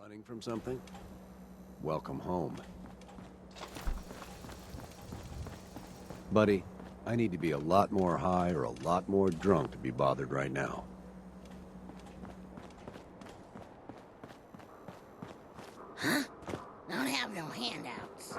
Running from something? Welcome home. Buddy, I need to be a lot more high or a lot more drunk to be bothered right now. Huh? Don't have no handouts.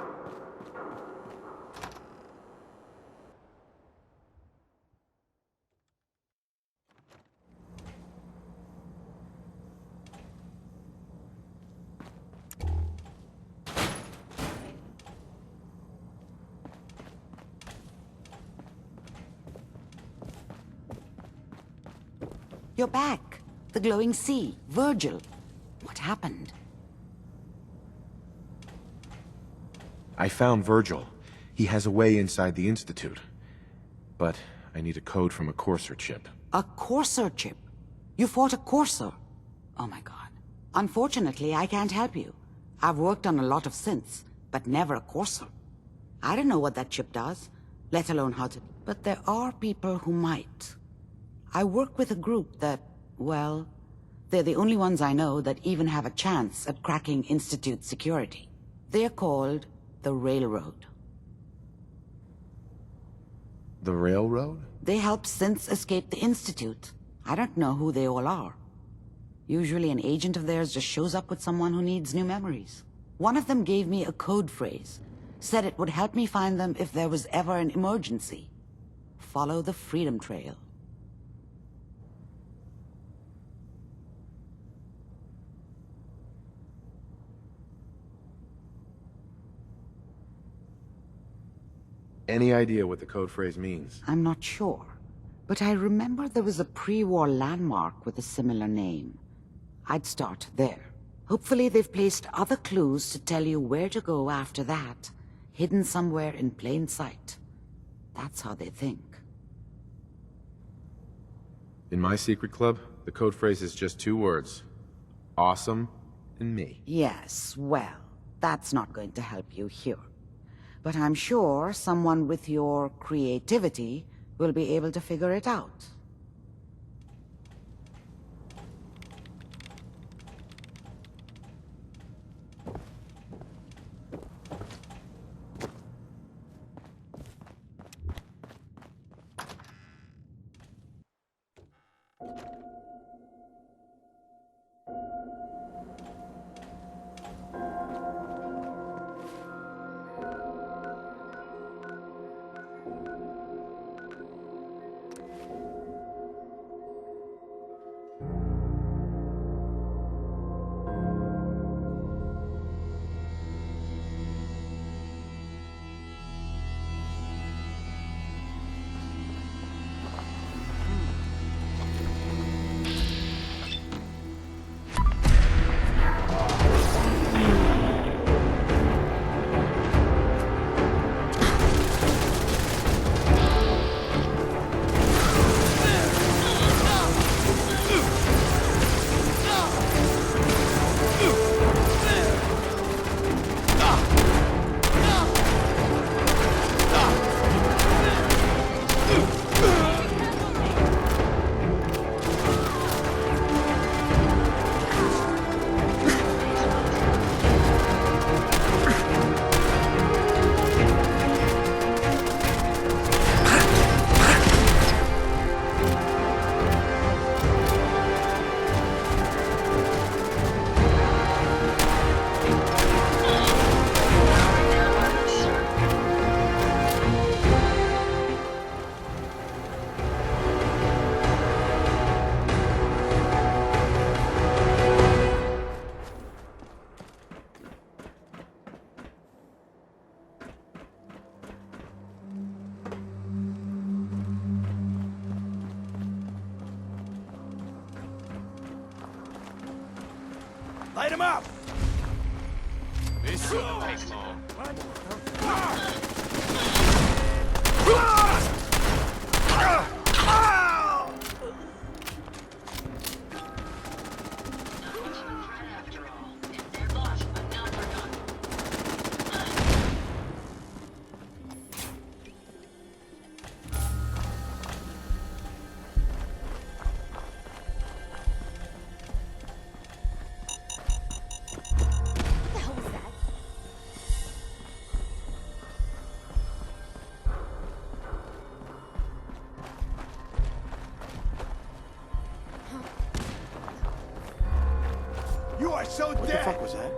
You're back. The glowing sea. Virgil. What happened? I found Virgil. He has a way inside the Institute. But I need a code from a Courser chip. A Courser chip? You fought a Courser? Oh my god. Unfortunately, I can't help you. I've worked on a lot of synths, but never a Courser. I don't know what that chip does, let alone how to... But there are people who might. I work with a group that, well, they're the only ones I know that even have a chance at cracking Institute security. They're called the Railroad. The Railroad? They help synths escape the Institute. I don't know who they all are. Usually an agent of theirs just shows up with someone who needs new memories. One of them gave me a code phrase, said it would help me find them if there was ever an emergency. Follow the Freedom Trail. Any idea what the code phrase means? I'm not sure, but I remember there was a pre-war landmark with a similar name. I'd start there. Hopefully they've placed other clues to tell you where to go after that, hidden somewhere in plain sight. That's how they think. In my secret club, the code phrase is just 2 words. Awesome and me. Yes, well, that's not going to help you here. But I'm sure someone with your creativity will be able to figure it out. Light him up! are so What the dead! fuck was that?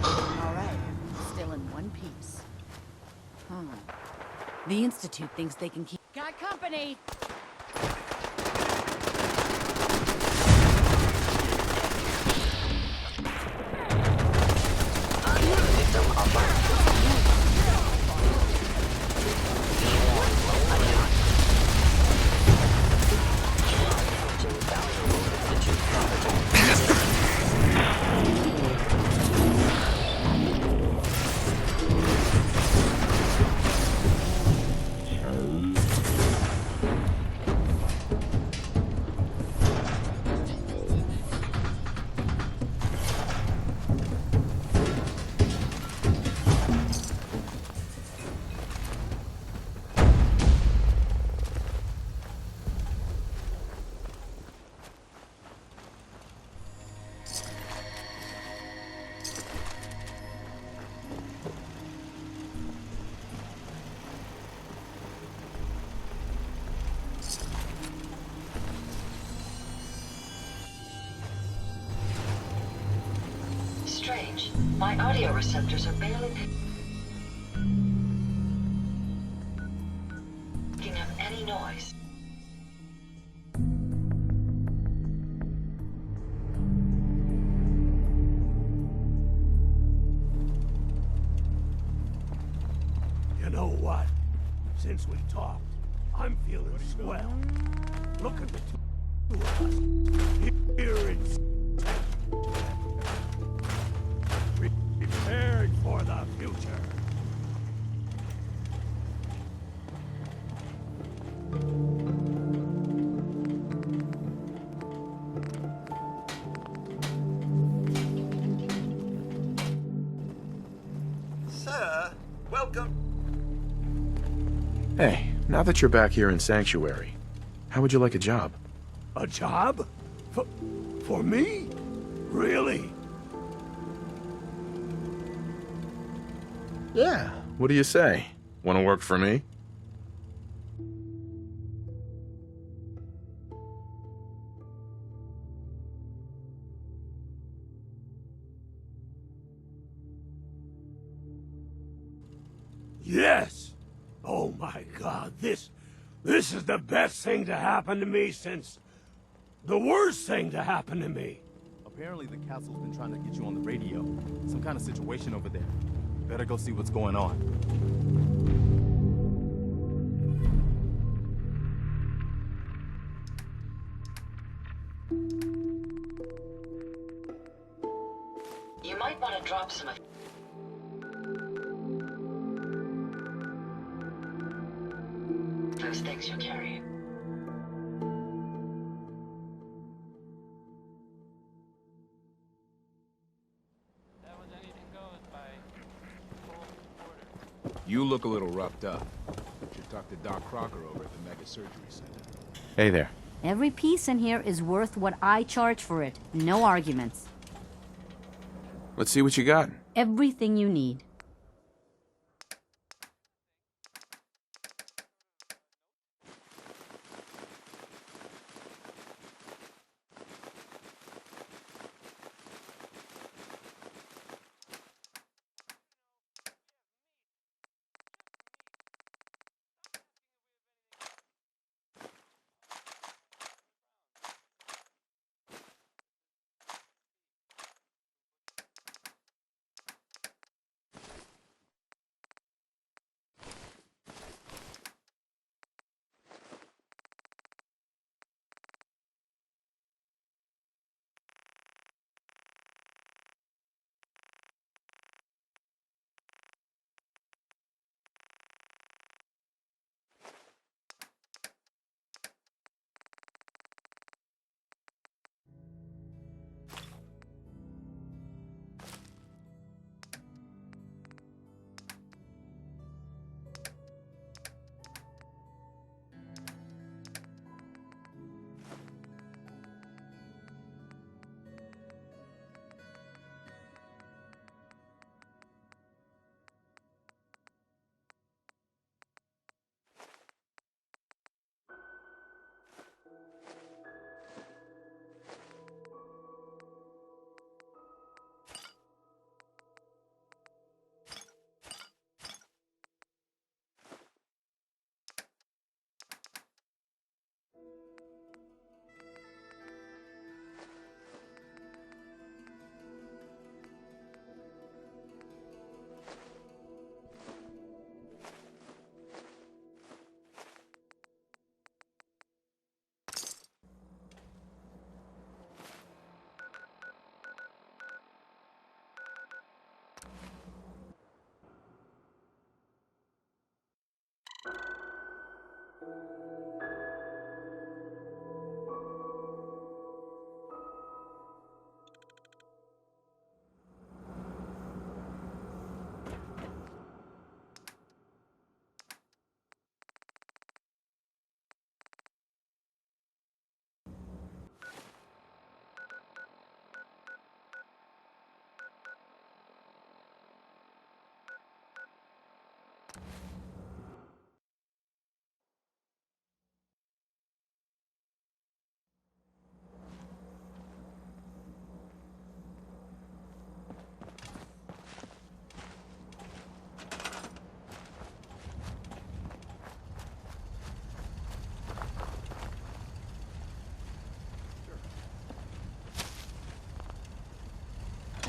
All right, still in one piece. The Institute thinks they can keep... Got company! Strange. My audio receptors are barely picking up any noise. You know what? Since we talked, I'm feeling swell. Look at the two of us here in prepared for the future. Sir, welcome. Hey, now that you're back here in Sanctuary, how would you like a job? A job? For me? Really? Yeah. What do you say? Want to work for me? Yes! Oh my God, this is the best thing to happen to me since the worst thing to happen to me. Apparently the castle's been trying to get you on the radio. Some kind of situation over there. Better go see what's going on. You might want to drop some of... things you carry. You look a little roughed up. Should talk to Doc Crocker over at the Mega Surgery Center. Hey there. Every piece in here is worth what I charge for it. No arguments. Let's see what you got. Everything you need.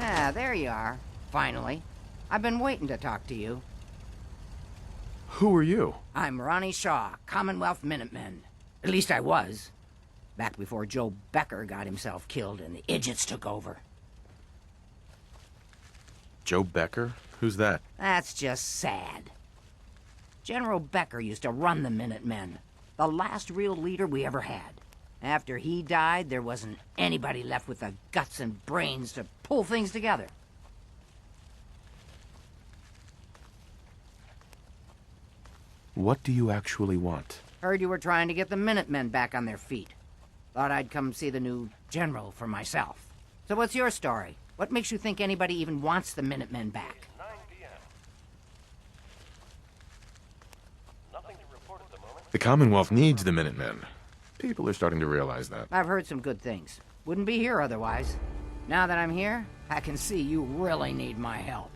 Ah, there you are. Finally. I've been waiting to talk to you. Who are you? I'm Ronnie Shaw, Commonwealth Minutemen. At least I was. Back before Joe Becker got himself killed and the idiots took over. Joe Becker? Who's that? That's just sad. General Becker used to run the Minutemen. The last real leader we ever had. After he died, there wasn't anybody left with the guts and brains to pull things together. What do you actually want? Heard you were trying to get the Minutemen back on their feet. Thought I'd come see the new general for myself. So what's your story? What makes you think anybody even wants the Minutemen back? 9 p.m. Nothing to report at the moment. The Commonwealth needs the Minutemen. People are starting to realize that. I've heard some good things. Wouldn't be here otherwise. Now that I'm here, I can see you really need my help.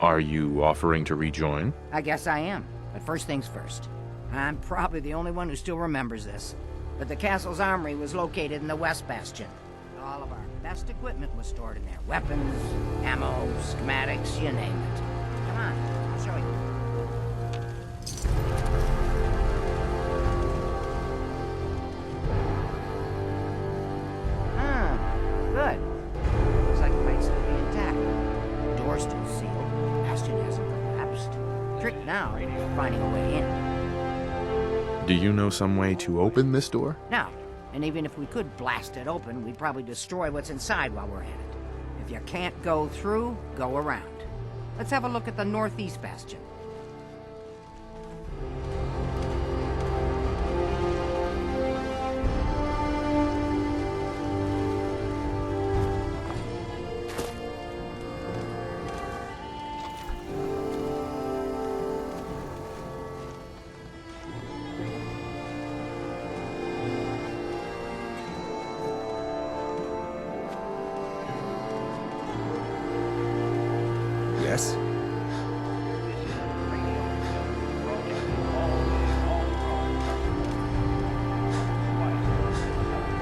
Are you offering to rejoin? I guess I am. But first things first. I'm probably the only one who still remembers this. But the castle's armory was located in the West Bastion. All of our best equipment was stored in there. Weapons, ammo, schematics, you name it. Come on, I'll show you. Good. Looks like it might still be intact. Door's still sealed. Bastion hasn't collapsed. Trick trick now, finding a way in. Do you know some way to open this door? No, and even if we could blast it open, we'd probably destroy what's inside while we're at it. If you can't go through, go around. Let's have a look at the northeast bastion. Yes?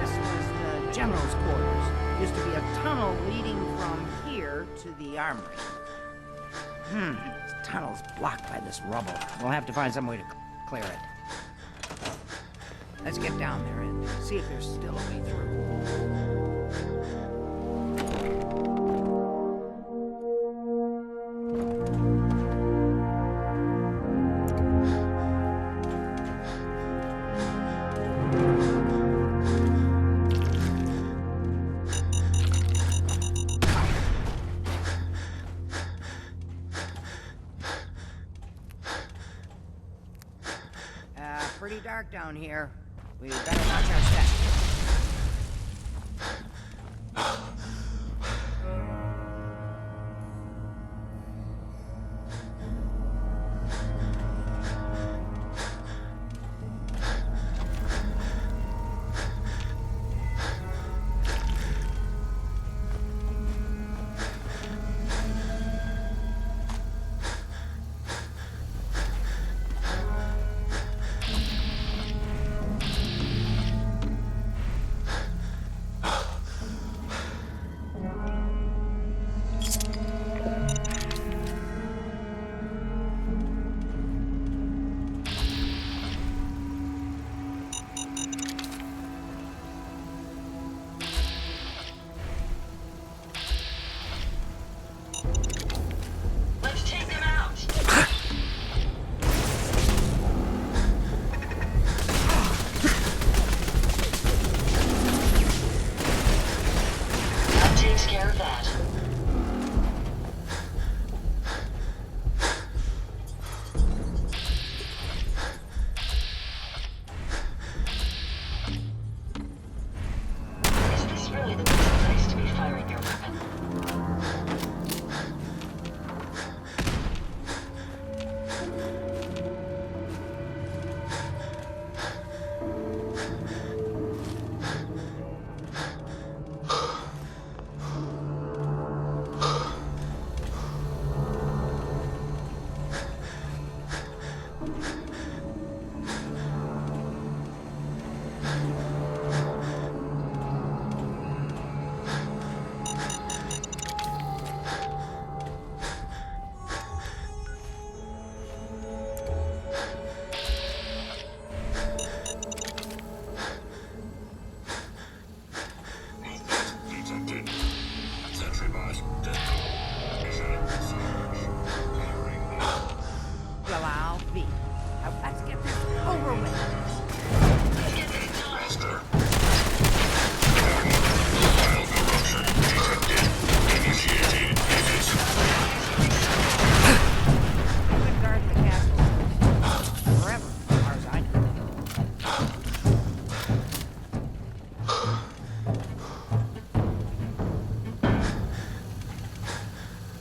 This was the general's quarters. Used to be a tunnel leading from here to the armory. This tunnel's blocked by this rubble. We'll have to find some way to clear it. Let's get down there and see if there's still a way through. Pretty dark down here. We better watch our steps.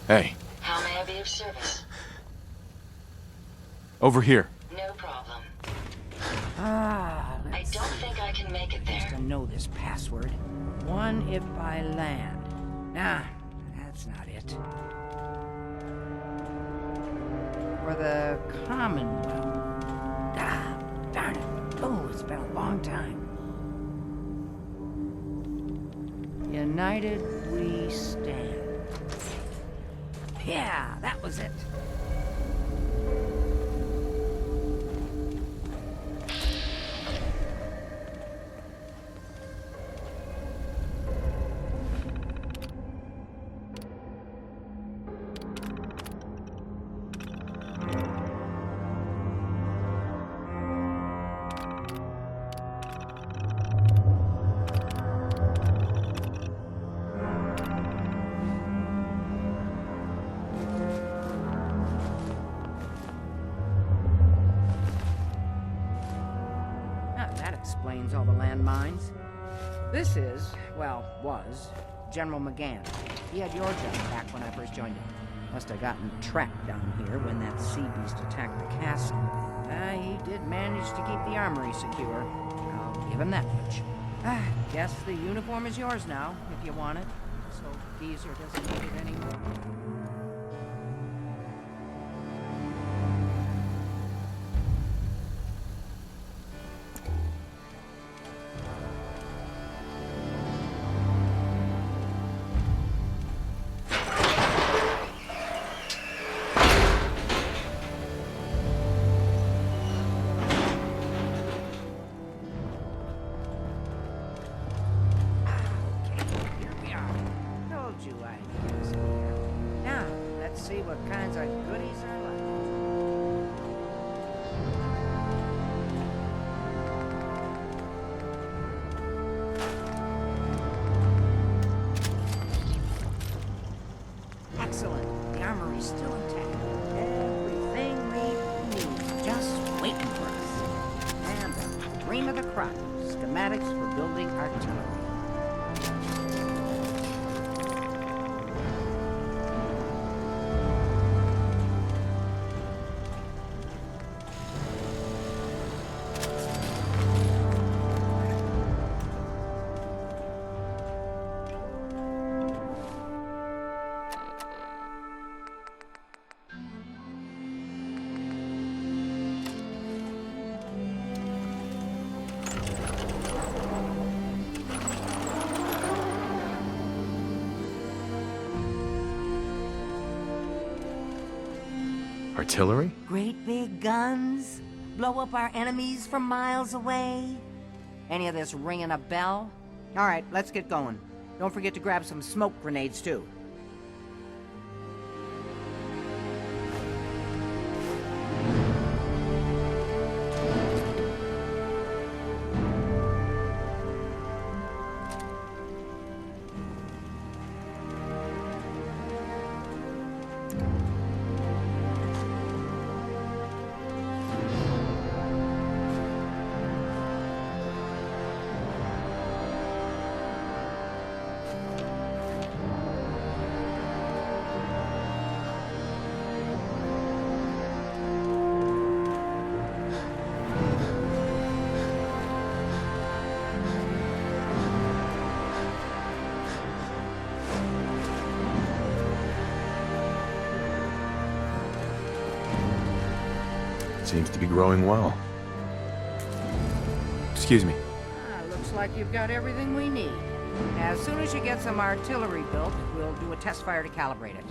Hey. How may I be of service? Over here. No problem. I don't think I can make it there. To know this password. One if by land. Nah, that's not it. For the Commonwealth. Ah, darn it. Oh, it's been a long time. United we stand. Yeah, that was it. explains all the landmines. This is, well, was, General McGann. He had your job back when I first joined him. Must have gotten trapped down here when that sea beast attacked the castle. He did manage to keep the armory secure. I'll give him that much. Guess the uniform is yours now, if you want it. So Geezer doesn't need it anymore. See what kinds of goodies are left. Excellent. The armory's still intact. Everything we need, just waiting for us. And the cream of the crop. Schematics for building artillery. Artillery? Great big guns? Blow up our enemies from miles away? Any of this ringing a bell? All right, let's get going. Don't forget to grab some smoke grenades, too. Seems to be growing well. Excuse me. Looks like you've got everything we need. As soon as you get some artillery built, we'll do a test fire to calibrate it.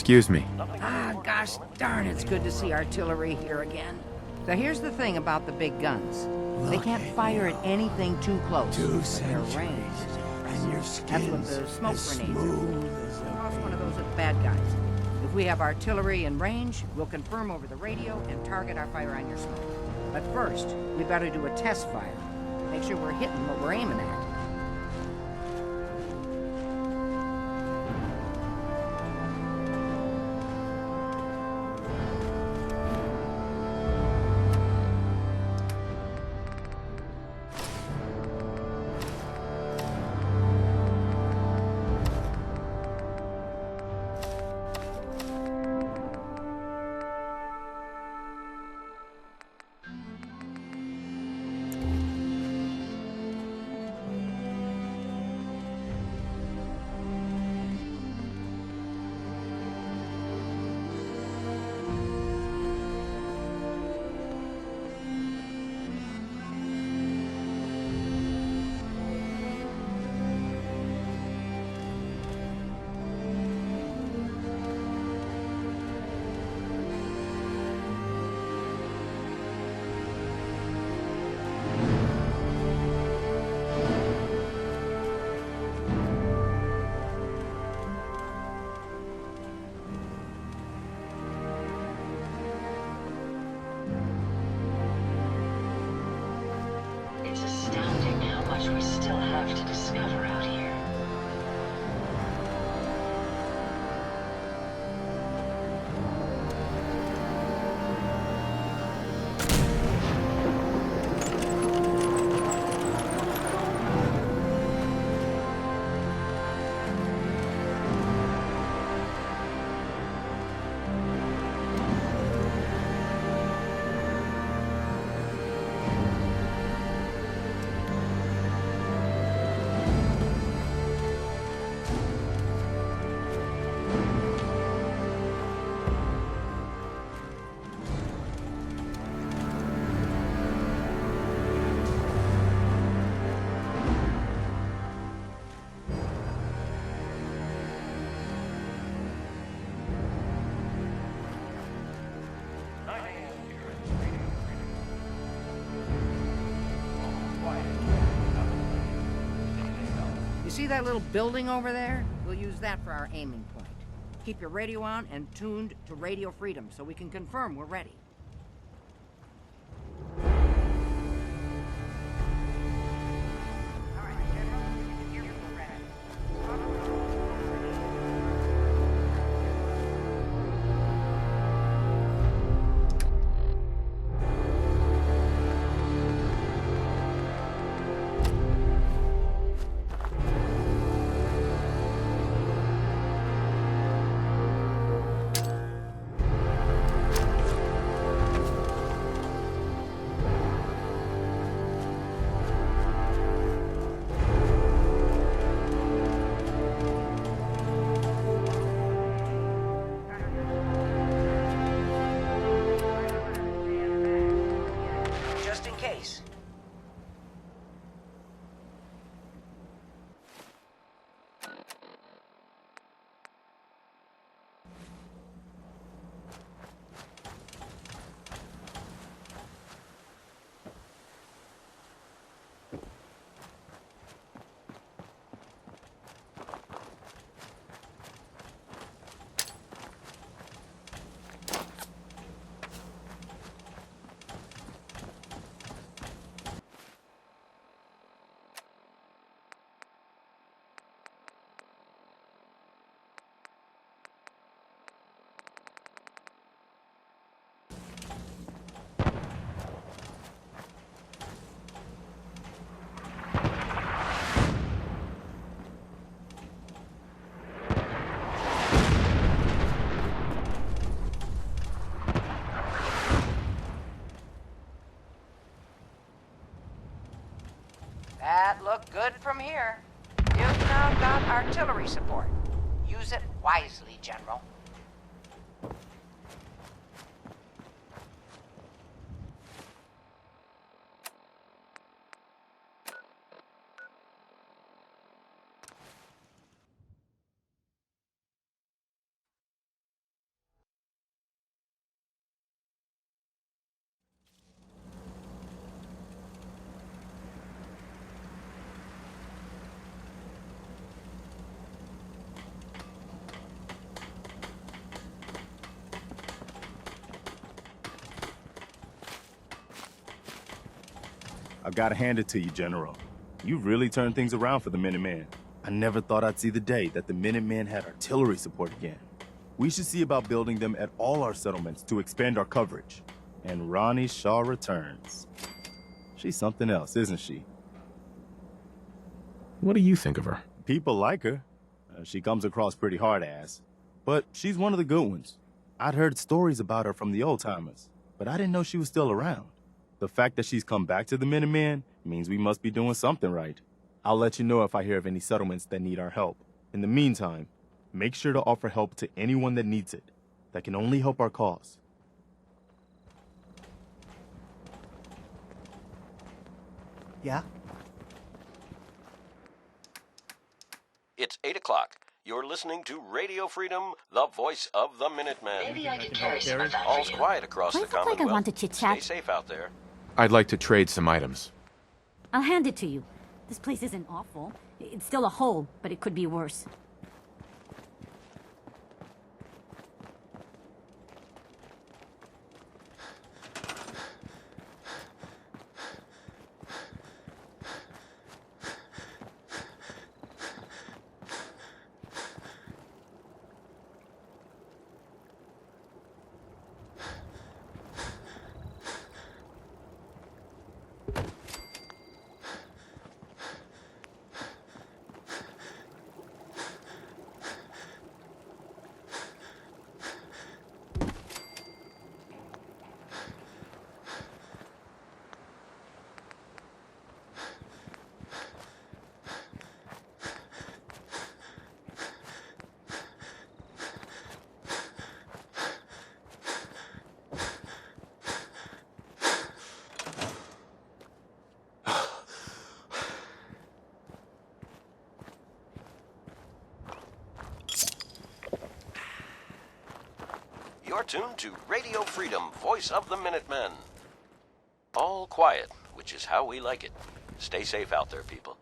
Excuse me. Ah, gosh darn, it's good to see artillery here again. So here's the thing about the big guns. They can't fire at anything too close. But their range is impressive. That's what the smoke grenades are. Toss one of those at the bad guys. If we have artillery in range, we'll confirm over the radio and target our fire on your smoke. But first, we better do a test fire. Make sure we're hitting what we're aiming at. It's astounding how much we still have to discover out here. You see that little building over there? We'll use that for our aiming point. Keep your radio on and tuned to Radio Freedom so we can confirm we're ready. Just in case. That looked good from here. You've now got artillery support. Use it wisely, General. I've got to hand it to you, General. You've really turned things around for the Minutemen. I never thought I'd see the day that the Minutemen had artillery support again. We should see about building them at all our settlements to expand our coverage. And Ronnie Shaw returns. She's something else, isn't she? What do you think of her? People like her. She comes across pretty hard-ass. But she's one of the good ones. I'd heard stories about her from the old-timers, but I didn't know she was still around. The fact that she's come back to the Minutemen means we must be doing something right. I'll let you know if I hear of any settlements that need our help. In the meantime, make sure to offer help to anyone that needs it. That can only help our cause. Yeah? It's 8 o'clock. You're listening to Radio Freedom, the voice of the Minutemen. Maybe I can carry some of that All's for you. quiet across Do I the look like I Commonwealth. want to chit-chat? Stay safe out there. I'd like to trade some items. I'll hand it to you. This place isn't awful. It's still a hole, but it could be worse. You're tuned to Radio Freedom, voice of the Minutemen. All quiet, which is how we like it. Stay safe out there, people.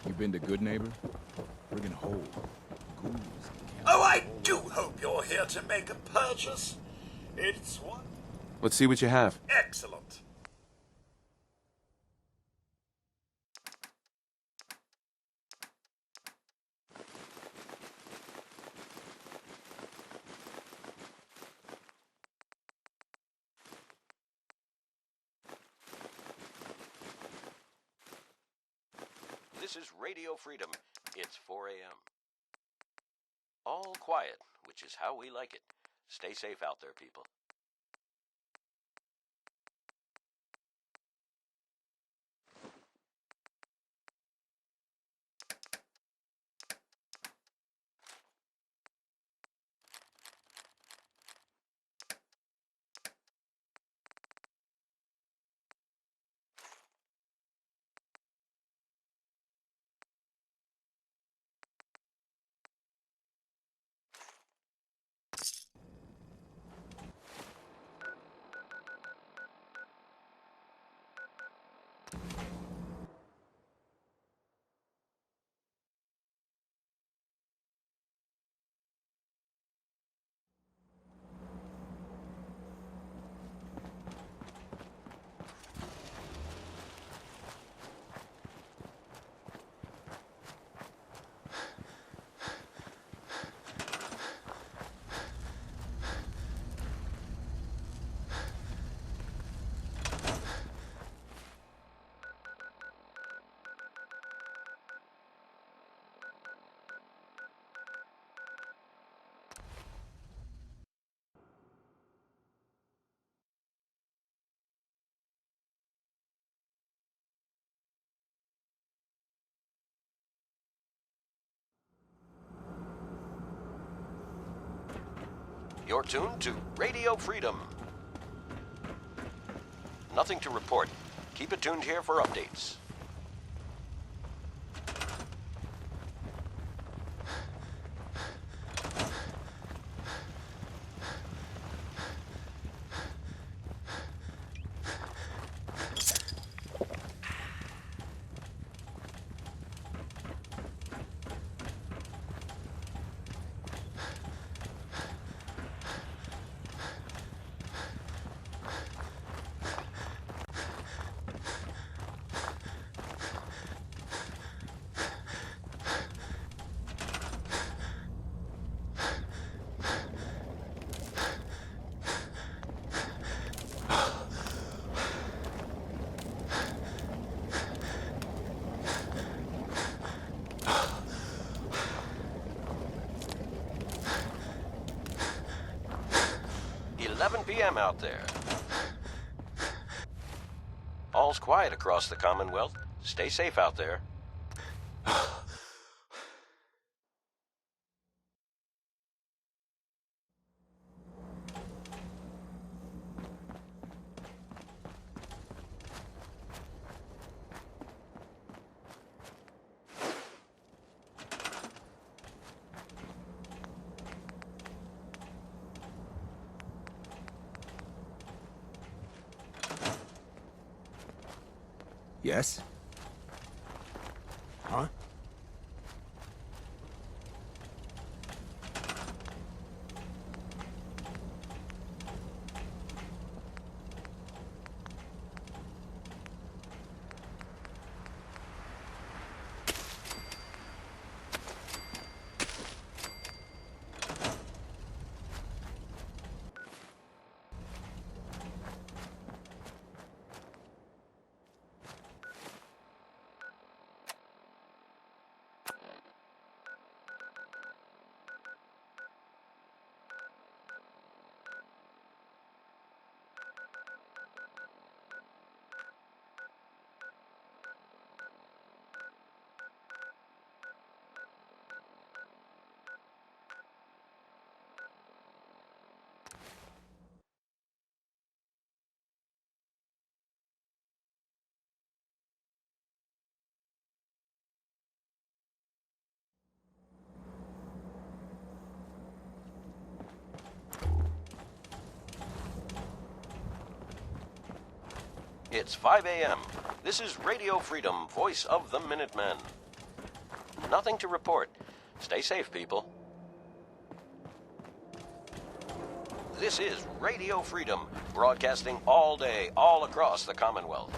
You been to Good Neighbor? Friggin' hole. Ghouls. Oh, I do hope you're here to make a purchase. It's one Let's see what you have. excellent. This is Radio Freedom. It's 4 a.m. All quiet, which is how we like it. Stay safe out there, people. You're tuned to Radio Freedom. Nothing to report. Keep it tuned here for updates. PM out there. All's quiet across the Commonwealth. Stay safe out there. Yes? Huh? It's 5 a.m. This is Radio Freedom, voice of the Minutemen. Nothing to report. Stay safe, people. This is Radio Freedom, broadcasting all day, all across the Commonwealth.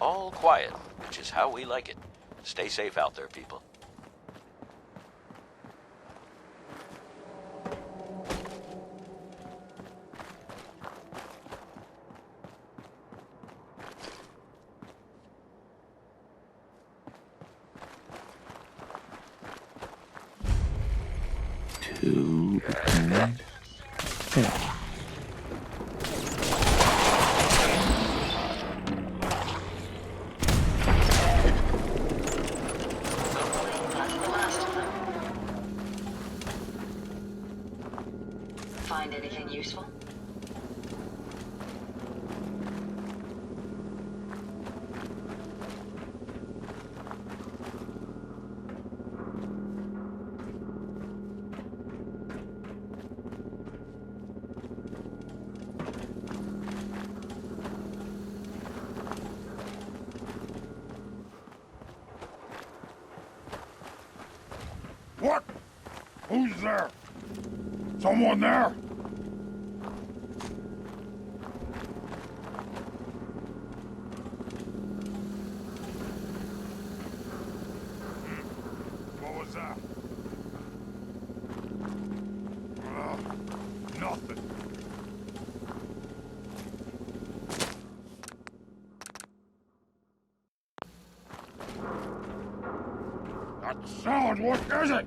All quiet, which is how we like it. Stay safe out there, people. Find anything useful? What? Who's there? Someone there? What was that? Nothing. That sound, what is it?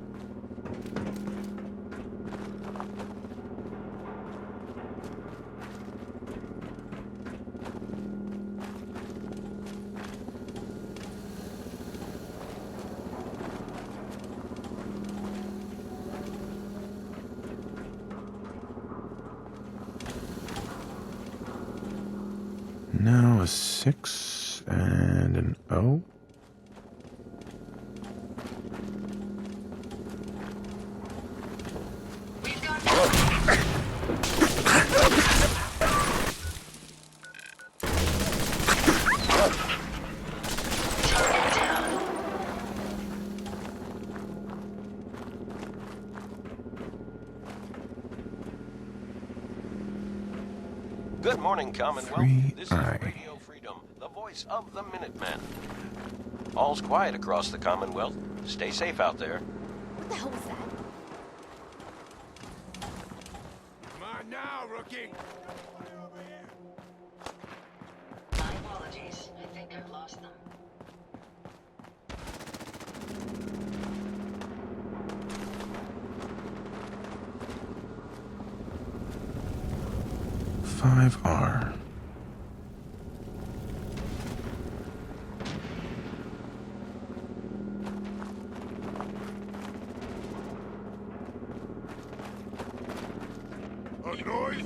Now a 6 and an O. Good morning, Commonwealth. This is Radio Freedom, the voice of the Minutemen. All's quiet across the Commonwealth. Stay safe out there. What the hell was that? Come on now, rookie! My apologies. I think I've lost them. R. A noise?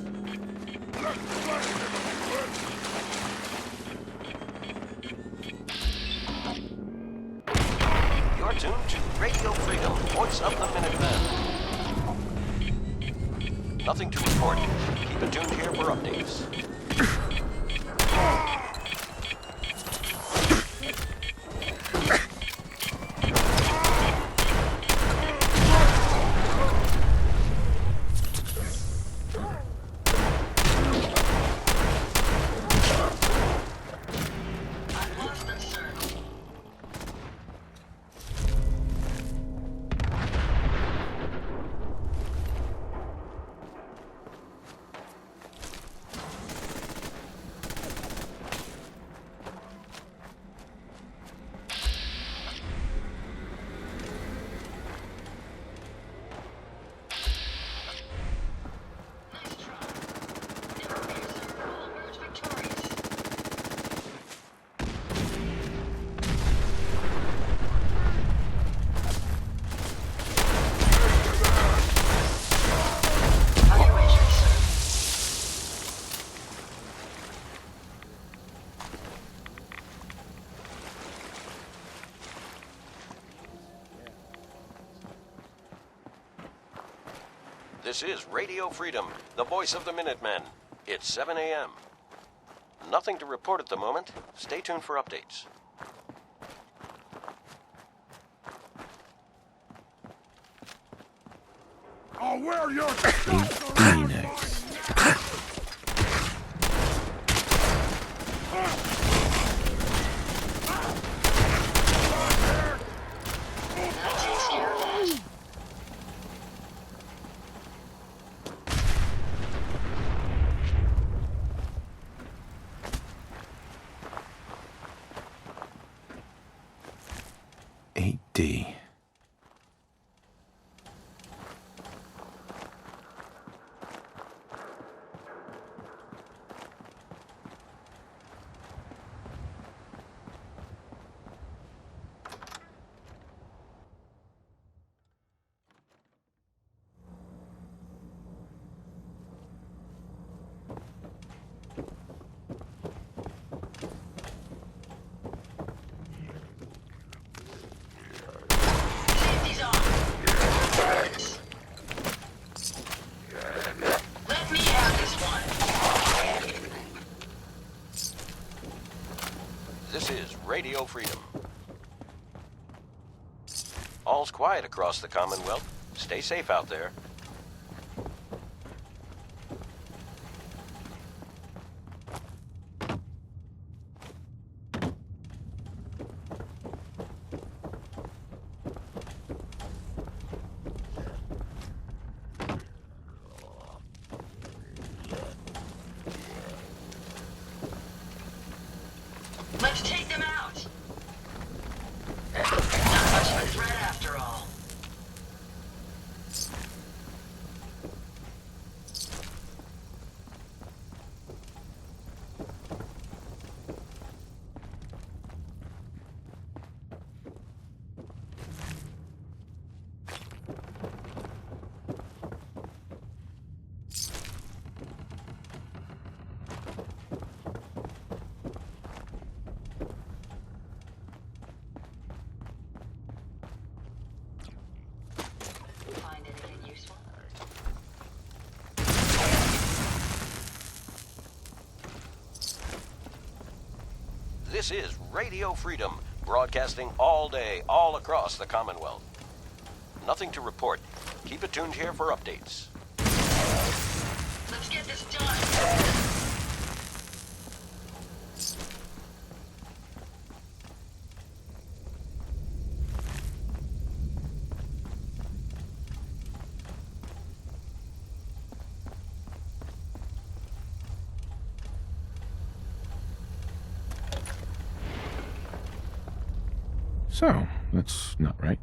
You're tuned to Radio Freedom, voice of the Minutemen. Nothing to report. Keep it tuned here for updates. This is Radio Freedom, the voice of the Minutemen. It's 7 a.m. Nothing to report at the moment. Stay tuned for updates. I'll wear your... Phoenix. That takes care of that. D. Let me have this one. This is Radio Freedom. All's quiet across the Commonwealth. Stay safe out there. Let's take them out. Not much of a threat after all. This is Radio Freedom, broadcasting all day, all across the Commonwealth. Nothing to report. Keep it tuned here for updates. Let's get this done. So, that's not right.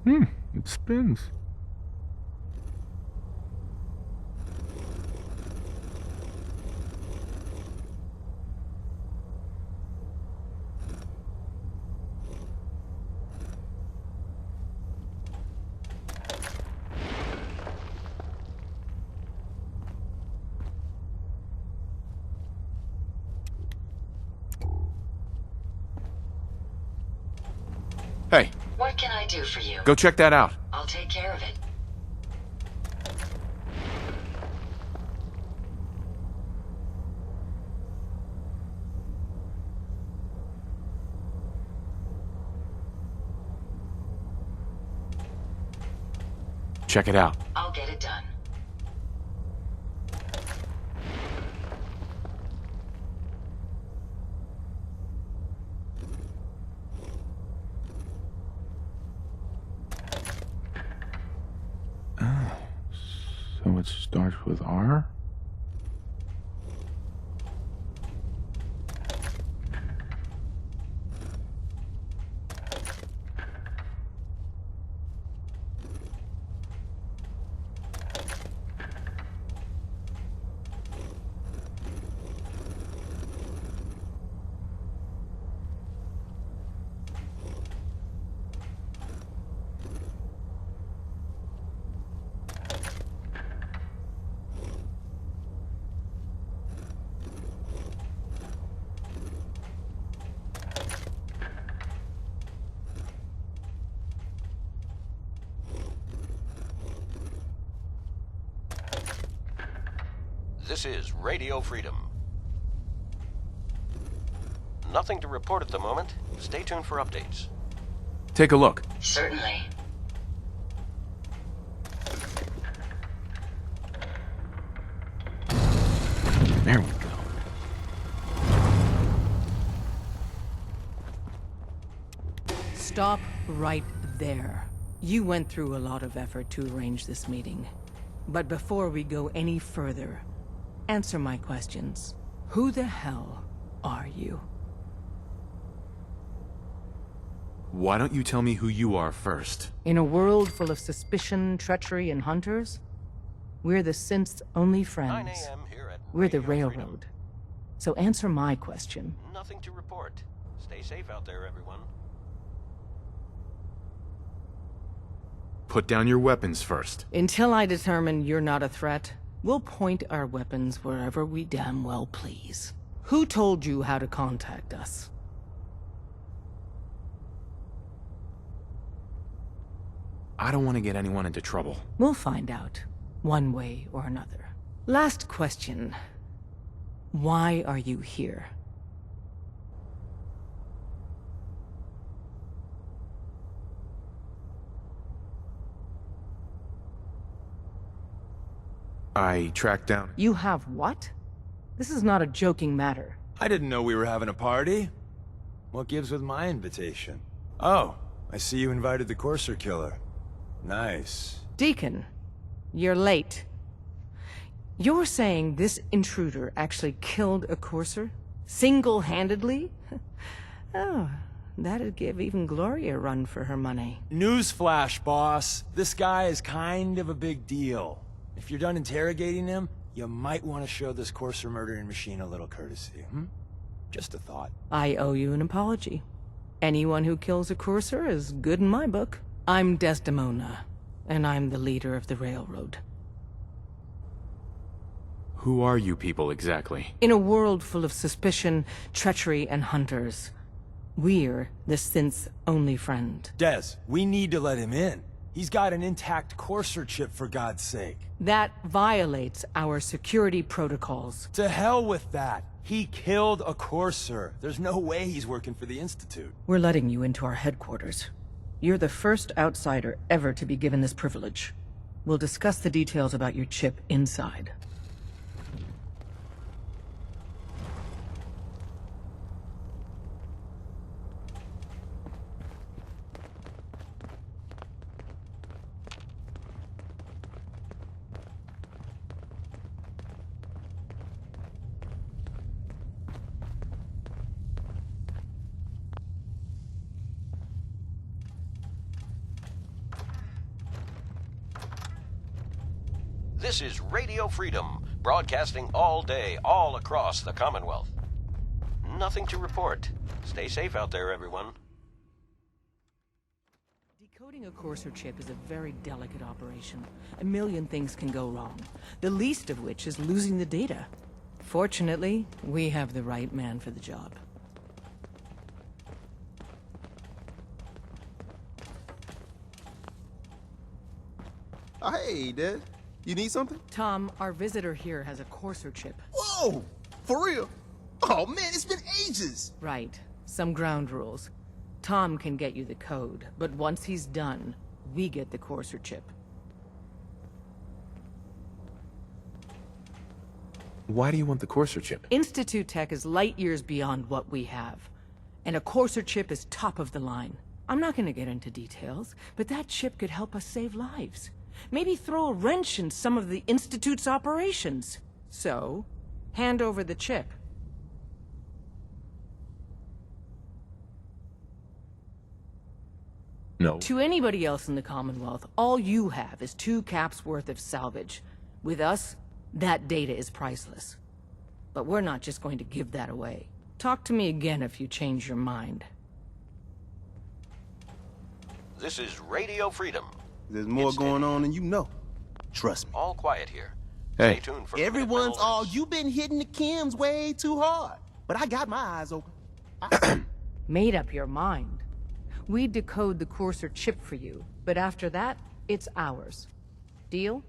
It spins. Hey, What can I do for you? go check that out. I'll take care of it. Check it out. I'll get it done. So it starts with R? This is Radio Freedom. Nothing to report at the moment. Stay tuned for updates. Take a look. Certainly. There we go. Stop right there. You went through a lot of effort to arrange this meeting. But before we go any further, answer my questions. Who the hell are you? Why don't you tell me who you are first? In a world full of suspicion, treachery, and hunters, we're the synth's only 9 friends. a.m. here at We're the Radio Railroad. Freedom. So answer my question. Nothing to report. Stay safe out there, everyone. Put down your weapons first. Until I determine you're not a threat, we'll point our weapons wherever we damn well please. Who told you how to contact us? I don't want to get anyone into trouble. We'll find out, one way or another. Last question. Why are you here? I tracked down... You have what? This is not a joking matter. I didn't know we were having a party. What gives with my invitation? Oh, I see you invited the Courser killer. Nice. Deacon, you're late. You're saying this intruder actually killed a Courser? Single-handedly? Oh, that'd give even Gloria a run for her money. Newsflash, boss. This guy is kind of a big deal. If you're done interrogating him, you might want to show this Courser murdering machine a little courtesy, Just a thought. I owe you an apology. Anyone who kills a Courser is good in my book. I'm Desdemona, and I'm the leader of the Railroad. Who are you people exactly? In a world full of suspicion, treachery, and hunters, We're the synth's only friend. Des, we need to let him in. He's got an intact Courser chip, for God's sake. That violates our security protocols. To hell with that. He killed a Courser. There's no way he's working for the Institute. We're letting you into our headquarters. You're the first outsider ever to be given this privilege. We'll discuss the details about your chip inside. This is Radio Freedom, broadcasting all day, all across the Commonwealth. Nothing to report. Stay safe out there, everyone. Decoding a Courser chip is a very delicate operation. A million things can go wrong, the least of which is losing the data. Fortunately, we have the right man for the job. Hey, Dad. You need something? Tom, our visitor here has a Courser chip. Whoa! For real? Oh, man, it's been ages! Right. Some ground rules. Tom can get you the code, but once he's done, we get the Courser chip. Why do you want the Courser chip? Institute tech is light years beyond what we have. And a Courser chip is top of the line. I'm not gonna get into details, but that chip could help us save lives. Maybe throw a wrench in some of the Institute's operations. So, hand over the chip. No. To anybody else in the Commonwealth, all you have is 2 caps worth of salvage. With us, that data is priceless. But we're not just going to give that away. Talk to me again if you change your mind. This is Radio Freedom. There's more going on than you know. Trust me. All quiet here. Hey. Stay tuned for Everyone's Minute all, you've been hitting the chems way too hard. But I got my eyes open. Made up your mind. We decode the Courser chip for you, but after that, it's ours. Deal?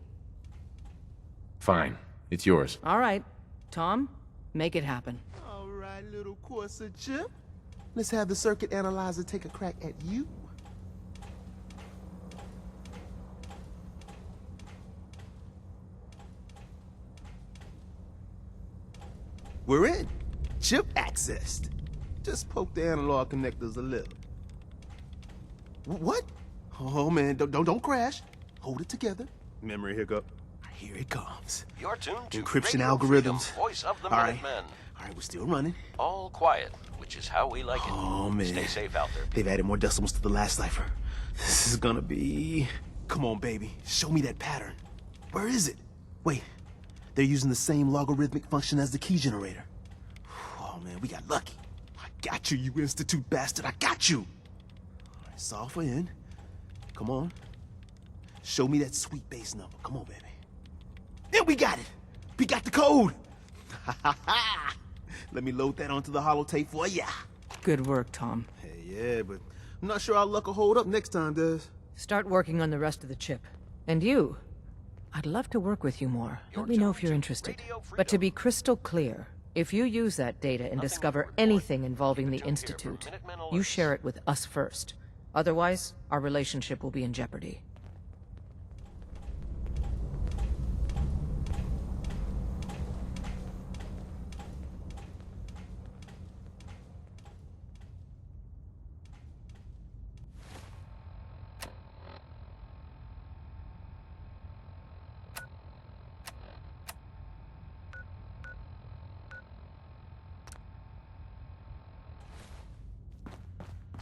Fine. It's yours. All right. Tom, make it happen. All right, little Courser chip. Let's have the circuit analyzer take a crack at you. We're in. Chip accessed. Just poke the analog connectors a little. What? Oh man, don't crash. Hold it together. Memory hiccup. Here it comes. You're tuned to Encryption Radio algorithms. Freedom, voice of the All right. Minutemen. All right, we're still running. All quiet, which is how we like it. Oh man. Stay safe out there. They've added more decimals to the last cipher. This is gonna be... Come on, baby. Show me that pattern. Where is it? Wait. They're using the same logarithmic function as the key generator. Oh man, we got lucky. I got you, you Institute bastard. I got you. All right, solve for N. Come on. Show me that sweet base number. Come on, baby. Yeah, we got it. We got the code. Let me load that onto the holotape for ya. Good work, Tom. Hey, yeah, but I'm not sure our luck will hold up next time, Des. Start working on the rest of the chip. And you, I'd love to work with you more. Let me know if you're interested. But to be crystal clear, if you use that data and discover anything involving the Institute, you share it with us first. Otherwise, our relationship will be in jeopardy.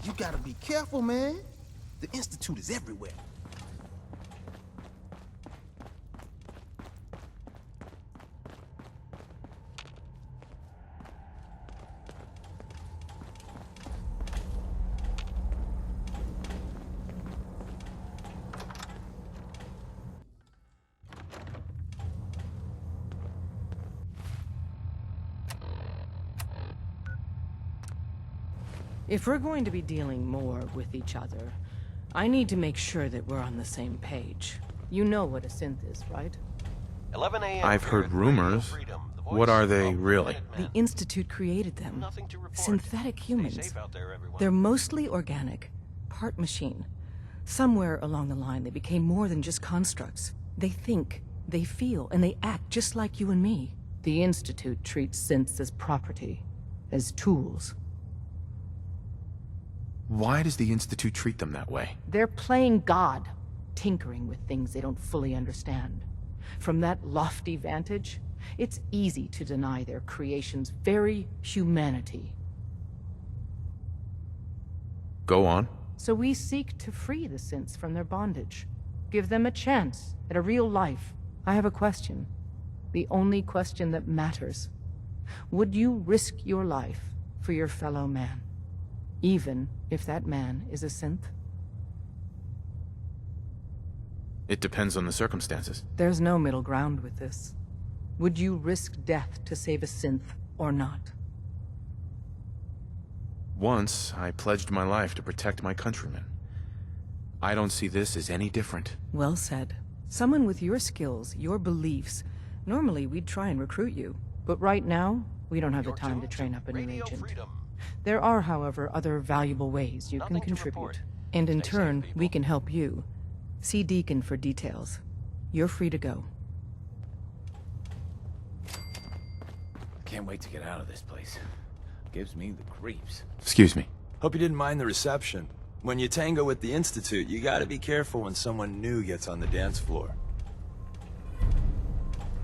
You gotta be careful, man. The Institute is everywhere. If we're going to be dealing more with each other, I need to make sure that we're on the same page. You know what a synth is, right? 11 a.m. I've heard rumors. What are they, really? The Institute created them. Synthetic humans. They're mostly organic, part machine. Somewhere along the line, they became more than just constructs. They think, they feel, and they act just like you and me. The Institute treats synths as property, as tools. Why does the Institute treat them that way? They're playing God, tinkering with things they don't fully understand. From that lofty vantage, it's easy to deny their creation's very humanity. Go on. So we seek to free the synths from their bondage. Give them a chance at a real life. I have a question. The only question that matters. Would you risk your life for your fellow man? Even if that man is a synth? It depends on the circumstances. There's no middle ground with this. Would you risk death to save a synth or not? Once, I pledged my life to protect my countrymen. I don't see this as any different. Well said. Someone with your skills, your beliefs, normally we'd try and recruit you. But right now, we don't have the time to train up a new agent. There are, however, other valuable ways you can contribute. And in turn, we can help you. See Deacon for details. You're free to go. Can't wait to get out of this place. Gives me the creeps. Excuse me. Hope you didn't mind the reception. When you tango with the Institute, you gotta be careful when someone new gets on the dance floor.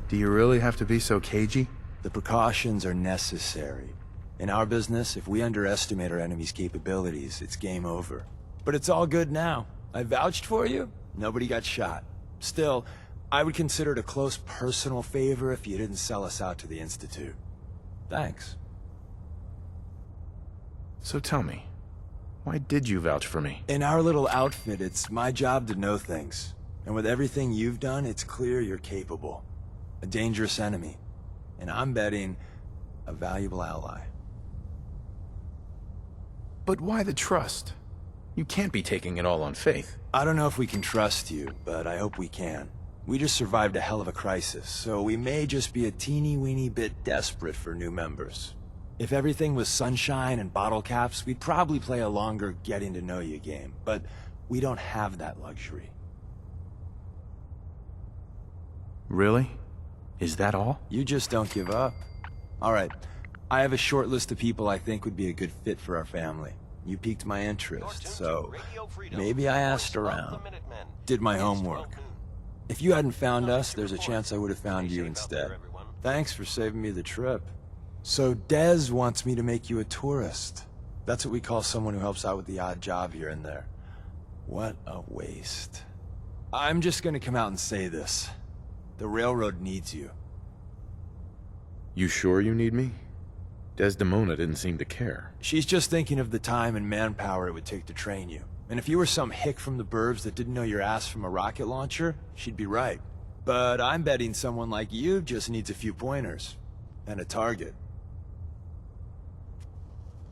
Do you really have to be so cagey? The precautions are necessary. In our business, if we underestimate our enemy's capabilities, it's game over. But it's all good now. I vouched for you. Nobody got shot. Still, I would consider it a close personal favor if you didn't sell us out to the Institute. Thanks. So tell me, why did you vouch for me? In our little outfit, it's my job to know things. And with everything you've done, it's clear you're capable. A dangerous enemy. And I'm betting, a valuable ally. But why the trust? You can't be taking it all on faith. I don't know if we can trust you, but I hope we can. We just survived a hell of a crisis, so we may just be a teeny-weeny bit desperate for new members. If everything was sunshine and bottle caps, we'd probably play a longer getting-to-know-you game, but we don't have that luxury. Really? Is that all? You just don't give up. All right, I have a short list of people I think would be a good fit for our family. You piqued my interest, so maybe I asked around. Did my homework. If you hadn't found us, there's a chance I would have found you instead. Thanks for saving me the trip. So Dez wants me to make you a tourist. That's what we call someone who helps out with the odd job here and there. What a waste. I'm just gonna come out and say this. The railroad needs you. You sure you need me? Desdemona didn't seem to care. She's just thinking of the time and manpower it would take to train you. And if you were some hick from the burbs that didn't know your ass from a rocket launcher, she'd be right. But I'm betting someone like you just needs a few pointers. And a target.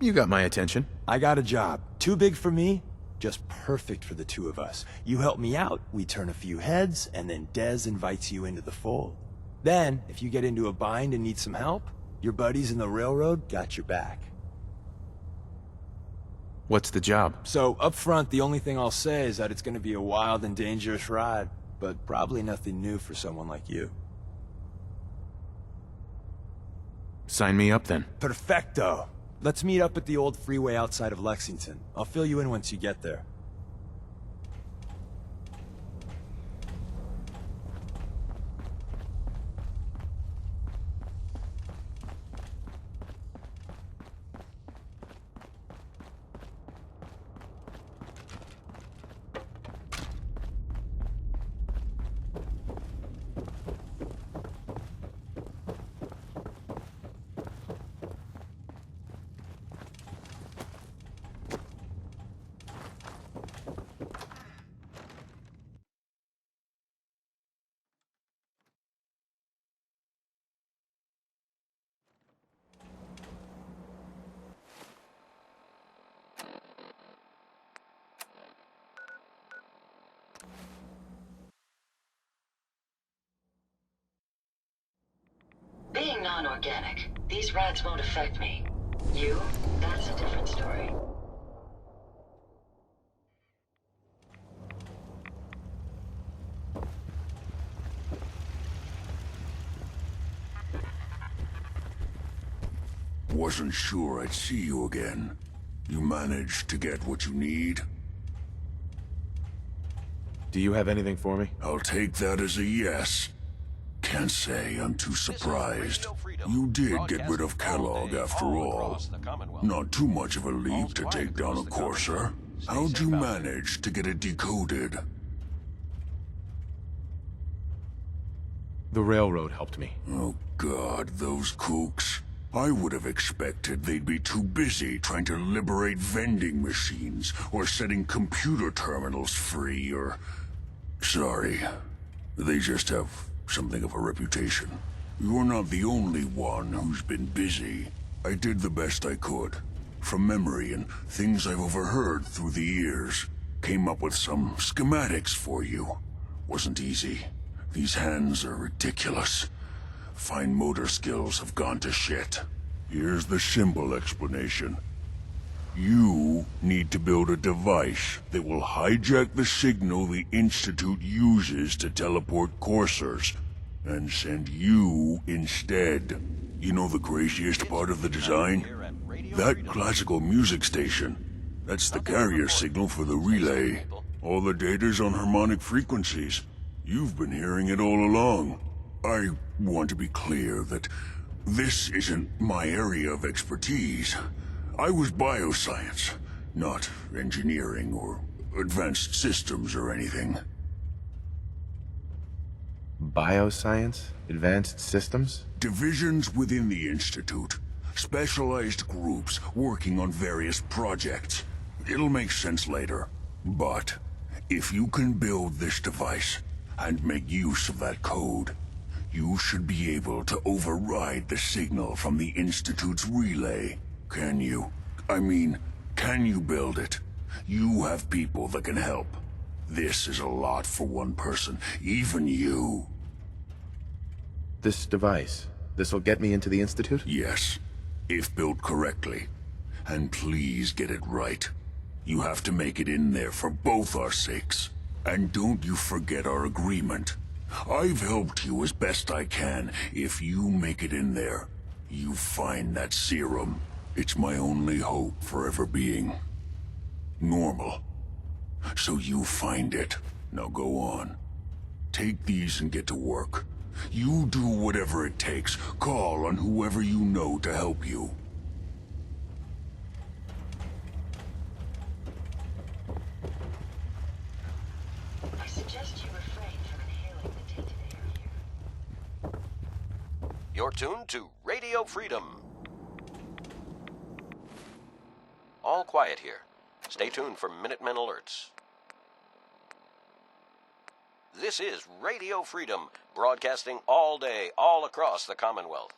You got my attention. I got a job. Too big for me, just perfect for the two of us. You help me out, we turn a few heads, and then Dez invites you into the fold. Then, if you get into a bind and need some help, your buddies in the railroad got your back. What's the job? So, up front, the only thing I'll say is that it's gonna be a wild and dangerous ride, but probably nothing new for someone like you. Sign me up then. Perfecto. Let's meet up at the old freeway outside of Lexington. I'll fill you in once you get there. organic. These rats won't affect me. You? That's a different story. Wasn't sure I'd see you again. You managed to get what you need? Do you have anything for me? I'll take that as a yes. Can't say I'm too surprised. You did get rid of Kellogg after all. Not too much of a leap to take down a Courser. How'd you manage to get it decoded? The railroad helped me. Oh God, those kooks. I would have expected they'd be too busy trying to liberate vending machines or setting computer terminals free or... Sorry. They just have something of a reputation. You're not the only one who's been busy. I did the best I could. From memory and things I've overheard through the years. Came up with some schematics for you. Wasn't easy. These hands are ridiculous. Fine motor skills have gone to shit. Here's the simple explanation. You need to build a device that will hijack the signal the Institute uses to teleport coursers, and send you instead. You know the craziest part of the design? That classical music station. That's the carrier signal for the relay. All the data's on harmonic frequencies. You've been hearing it all along. I want to be clear that this isn't my area of expertise. I was bioscience, not engineering or advanced systems or anything. Bioscience? Advanced systems? Divisions within the Institute. Specialized groups working on various projects. It'll make sense later. But if you can build this device and make use of that code, you should be able to override the signal from the Institute's relay. Can you? I mean, can you build it? You have people that can help. This is a lot for one person, even you. This device, this'll get me into the Institute? Yes, if built correctly. And please get it right. You have to make it in there for both our sakes. And don't you forget our agreement. I've helped you as best I can. If you make it in there, you find that serum. It's my only hope for ever being normal. So you find it. Now go on. Take these and get to work. You do whatever it takes. Call on whoever you know to help you. I suggest you refrain from inhaling the tainted air here. You're tuned to Radio Freedom. All quiet here. Stay tuned for Minutemen alerts. This is Radio Freedom, broadcasting all day, all across the Commonwealth.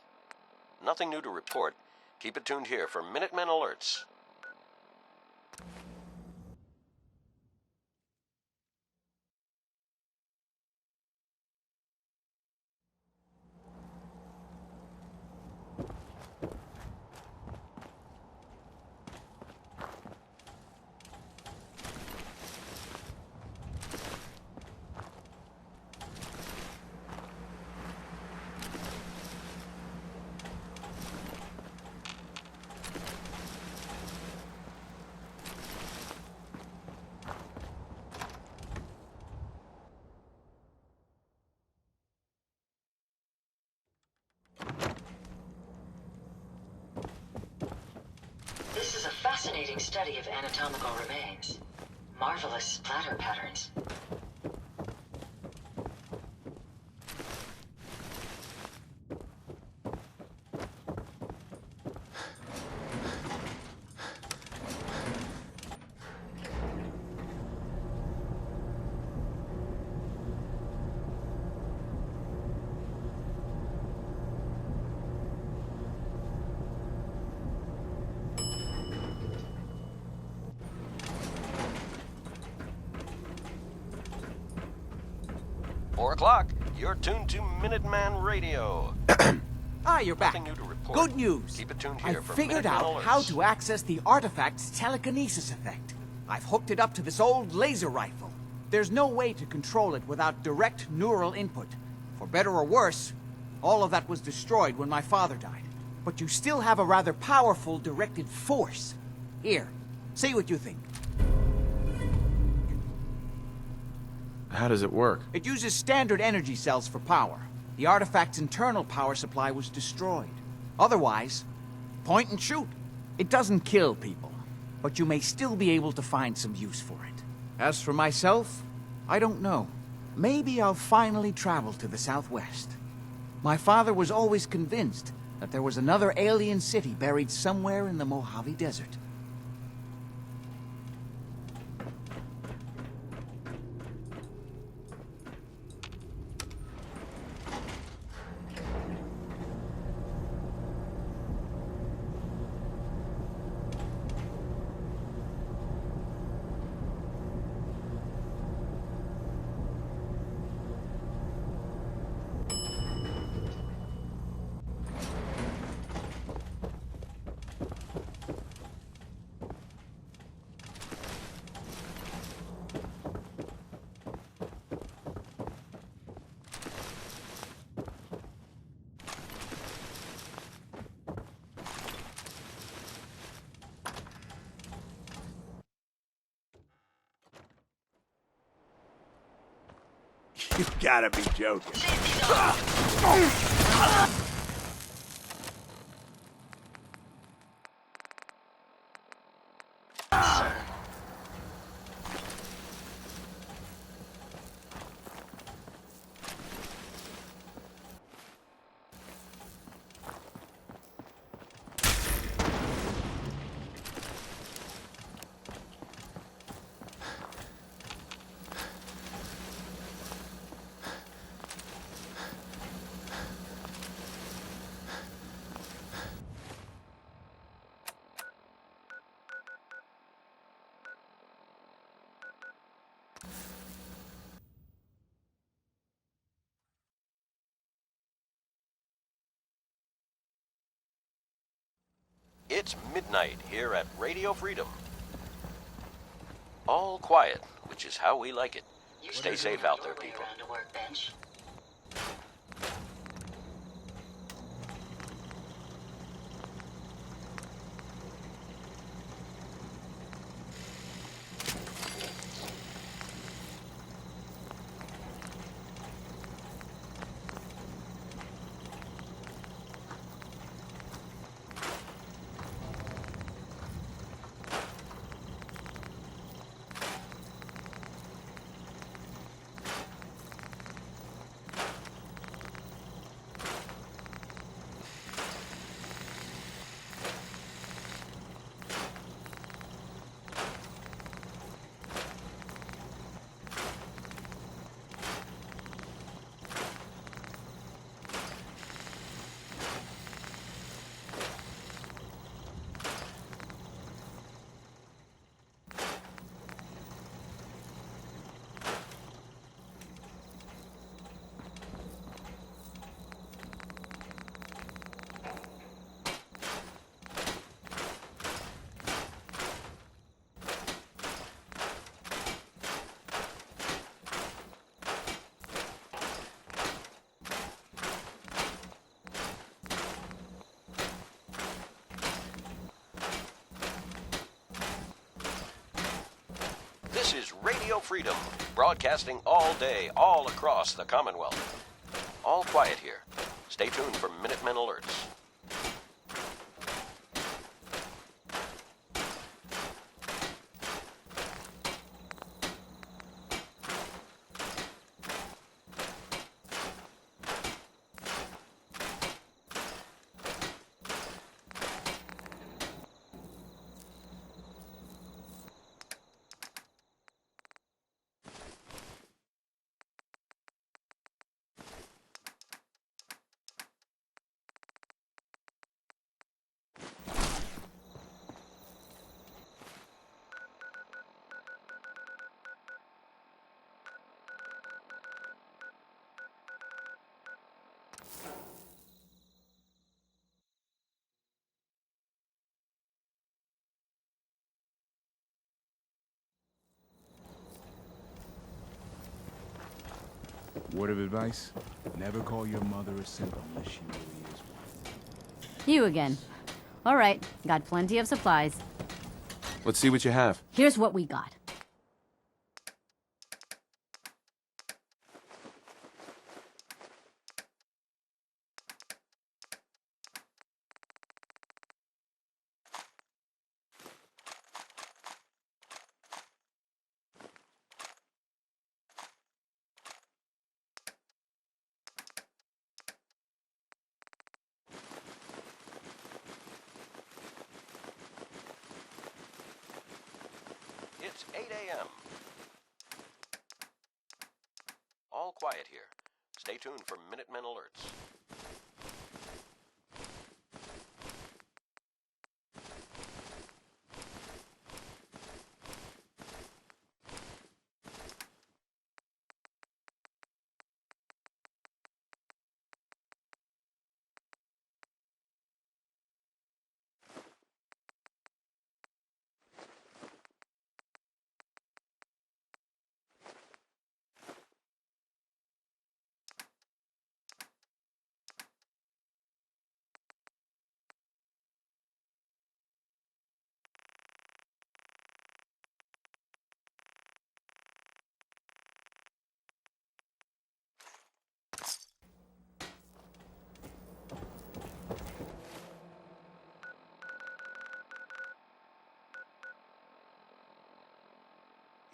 Nothing new to report. Keep it tuned here for Minutemen alerts. This is a fascinating study of anatomical remains. Marvelous splatter patterns. O'clock. You're tuned to Minuteman Radio. Ah, you're back. Nothing new to report. Good news. Keep it tuned I here for figured Minutemen out alerts. how to access the artifact's telekinesis effect. I've hooked it up to this old laser rifle. There's no way to control it without direct neural input. For better or worse, all of that was destroyed when my father died. But you still have a rather powerful directed force. Here, see what you think. How does it work? It uses standard energy cells for power. The artifact's internal power supply was destroyed. Otherwise, point and shoot. It doesn't kill people, but you may still be able to find some use for it. As for myself, I don't know. Maybe I'll finally travel to the Southwest. My father was always convinced that there was another alien city buried somewhere in the Mojave Desert. You gotta be joking. It's midnight here at Radio Freedom. All quiet, which is how we like it. Stay safe out there, people. Around a workbench. This is Radio Freedom, broadcasting all day, all across the Commonwealth. All quiet here. Stay tuned for Minutemen alerts. Word of advice? Never call your mother a simp unless she really is one. You again. All right, got plenty of supplies. Let's see what you have. Here's what we got. It's 8 a.m. All quiet here. Stay tuned for Minutemen alerts.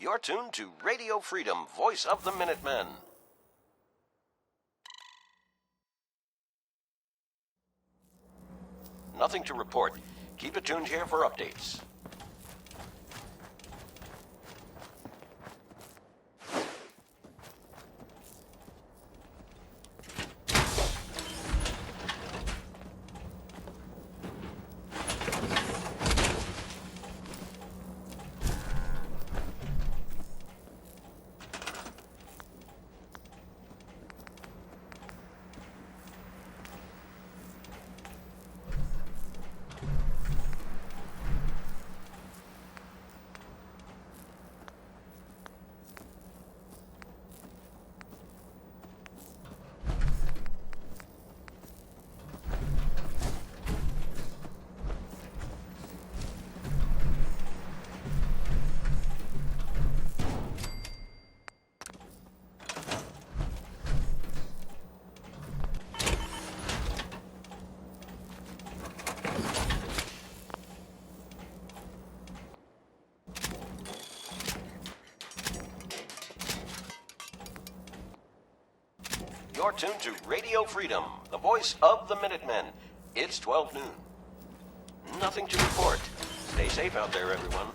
You're tuned to Radio Freedom, voice of the Minutemen. Nothing to report. Keep it tuned here for updates. You're tuned to Radio Freedom, the voice of the Minutemen. It's 12 noon. Nothing to report. Stay safe out there, everyone.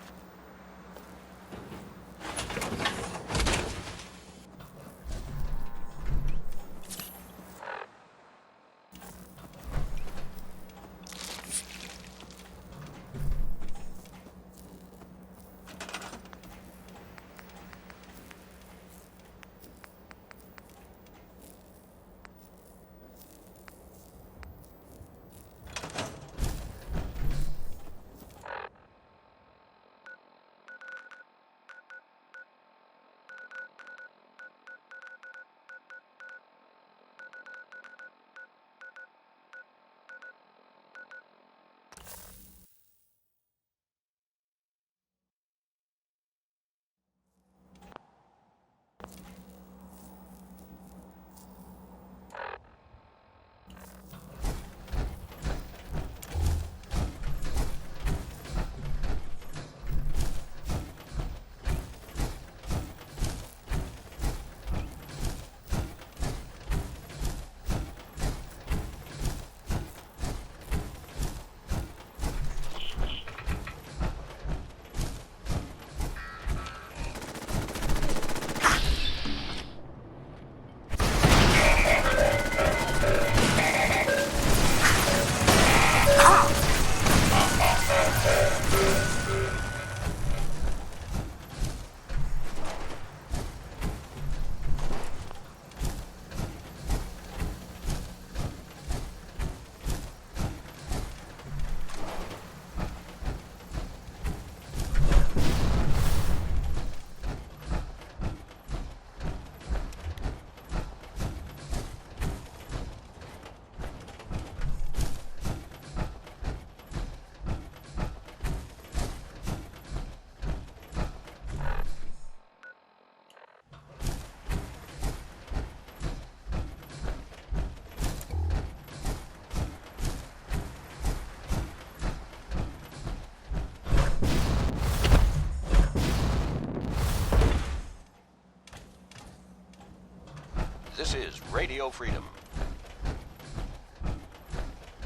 This is Radio Freedom.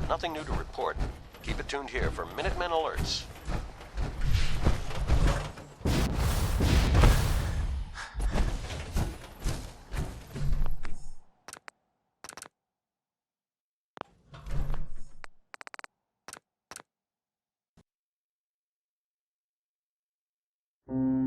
Nothing new to report. Keep it tuned here for Minutemen alerts. you